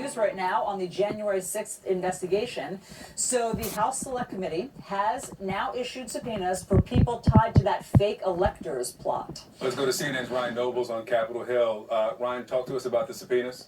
subpoenas right now on the January 6th investigation. So the House Select Committee has now issued subpoenas for people tied to that fake electors plot. Let's go to CNN's Ryan Nobles on Capitol Hill. Ryan, talk to us about the subpoenas.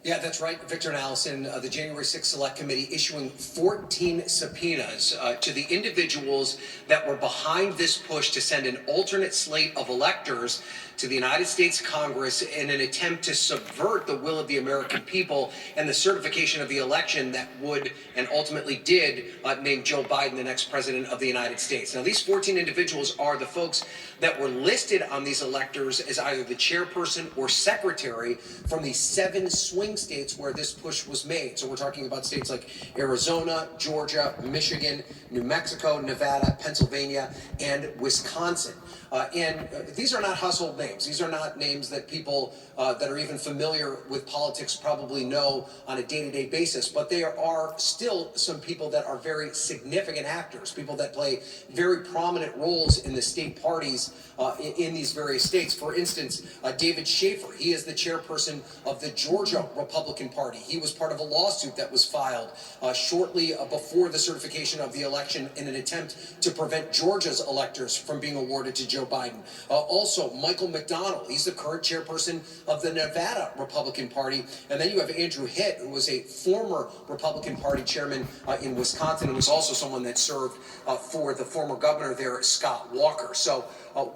Yeah, that's right, Victor and Allison. The January 6th Select Committee issuing 14 subpoenas to the individuals that were behind this push to send an alternate slate of electors to the United States Congress in an attempt to subvert the will of the American people and the certification of the election that would and ultimately did name Joe Biden the next president of the United States. Now, these 14 individuals are the folks that were listed on these electors as either the chairperson or secretary from the 7 swing states where this push was made. So we're talking about states like Arizona, Georgia, Michigan, New Mexico, Nevada, Pennsylvania, and Wisconsin. And these are not household names. These are not names that people that are even familiar with politics probably know on a day-to-day basis. But there are still some people that are very significant actors, people that play very prominent roles in the state parties in these various states. For instance, David Schaefer, he is the chairperson of the Georgia Republican Party. He was part of a lawsuit that was filed shortly before the certification of the election in an attempt to prevent Georgia's electors from being awarded to Joe Biden. Also, Michael McDonald, he's the current chairperson of the Nevada Republican Party. And then you have Andrew Hitt, who was a former Republican Party chairman in Wisconsin, and was also someone that served for the former governor there, Scott Walker. So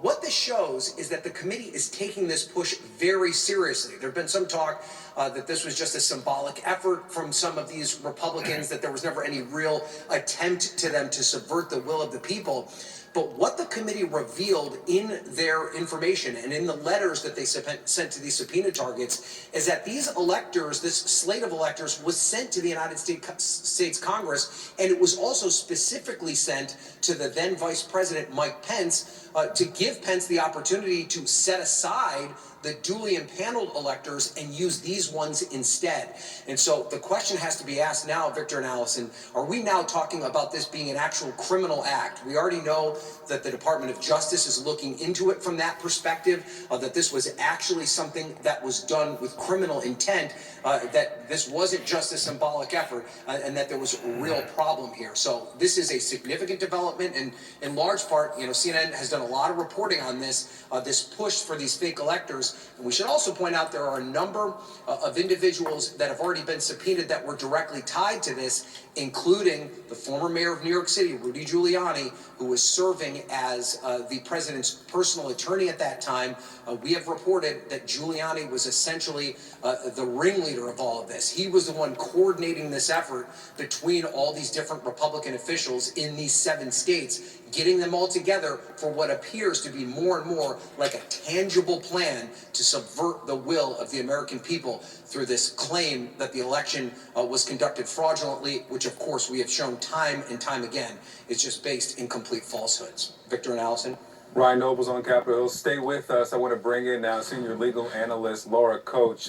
what this shows is that the committee is taking this push very seriously. There have been some talk that this was just a symbolic effort from some of these Republicans, that there was never any real attempt to them to subvert the will of the people. But what the committee revealed in their information and in the letters that they sent to these subpoena targets is that these electors, this slate of electors, was sent to the United States Congress, and it was also specifically sent to the then Vice President Mike Pence to give Pence the opportunity to set aside the duly impaneled electors and use these ones instead. And so the question has to be asked now, Victor and Allison, are we now talking about this being an actual criminal act? We already know that the Department of Justice is looking into it from that perspective, that this was actually something that was done with criminal intent, that this wasn't just a symbolic effort, and that there was a real problem here. So this is a significant development, and in large part, CNN has done a lot of reporting on this, this push for these fake electors. And we should also point out there are a number of individuals that have already been subpoenaed that were directly tied to this, including the former mayor of New York City, Rudy Giuliani, who was serving as the president's personal attorney at that time. We have reported that Giuliani was essentially the ringleader of all of this. He was the one coordinating this effort between all these different Republican officials in these 7 states, getting them all together for what appears to be more and more like a tangible plan to subvert the will of the American people through this claim that the election was conducted fraudulently, which of course we have shown time and time again is just based in complete falsehoods. Victor and Allison. Ryan Nobles on Capitol Hill. Stay with us. I want to bring in now senior legal analyst Laura Coach.